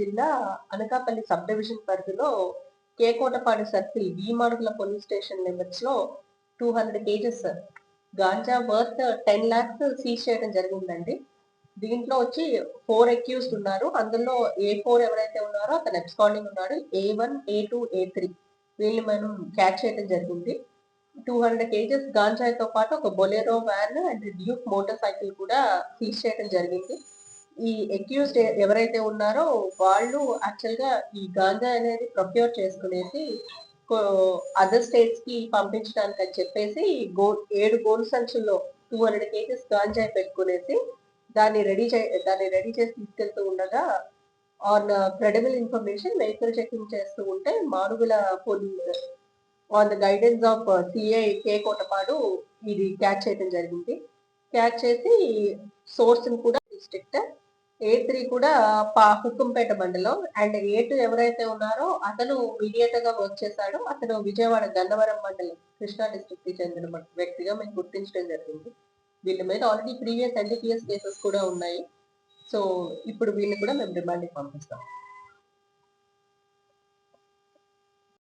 జిల్లా Anakapalli sub division పరిధిలో కేకోటపాడు circle భీమాడుగుల police station limits లో 200 kgs ganja worth 10 lakhs seize చేయడం జరిగిందండి. దీంట్లో వచ్చి 4 అక్యూజ్డ్ ఉన్నారు. అందులో A4 ఎవరైతే ఉన్నారో అతను ఎబ్స్కాండింగ్ ఉన్నాడు. A1, A2, A3 వీళ్ళని మనం క్యాచ్ చేయడం జరిగింది. 200 కేజెస్ గాంజాతో పాటు ఒక Bolero van and Duke motor cycle కూడా సీజ్ చేయడం జరిగింది. ఈ అక్యూజ్డ్ ఎవరైతే ఉన్నారో వాళ్ళు యాక్చువల్ గా ఈ గాంజా అనేది ప్రొక్యూర్ చేసుకునేసి అదర్ స్టేట్స్ కి పంపించడానికి అని చెప్పేసి 7 గోను సంచుల్లో 200 కేజెస్ గాంజా పెట్టుకునేసి దాన్ని రెడీ చేసి తీసుకెళ్తూ ఉండగా on credible information vehicle checking చేస్తూ ఉంటే Madugula police on the guidance of CI K Kotapadu ఇది క్యాచ్ చేయడం జరిగింది. క్యాచ్ చేసి సోర్స్ కూడా డిస్ట్రిక్ట్ A3 కూడా హుక్కంపేట మండలం అండ్ A2 ఎవరైతే ఉన్నారో అతను మీడియేటర్ గా వర్క్ చేశాడో అతను విజయవాడ గన్నవరం మండలం కృష్ణా డిస్ట్రిక్ట్ కి చెందిన వ్యక్తిగా మేము గుర్తించడం జరిగింది. వీళ్ళ మీద ఆల్రెడీ ప్రీవియస్ NDPS కేసెస్ కూడా ఉన్నాయి. సో ఇప్పుడు వీళ్ళని కూడా మేము రిమాండ్కి పంపిస్తాం.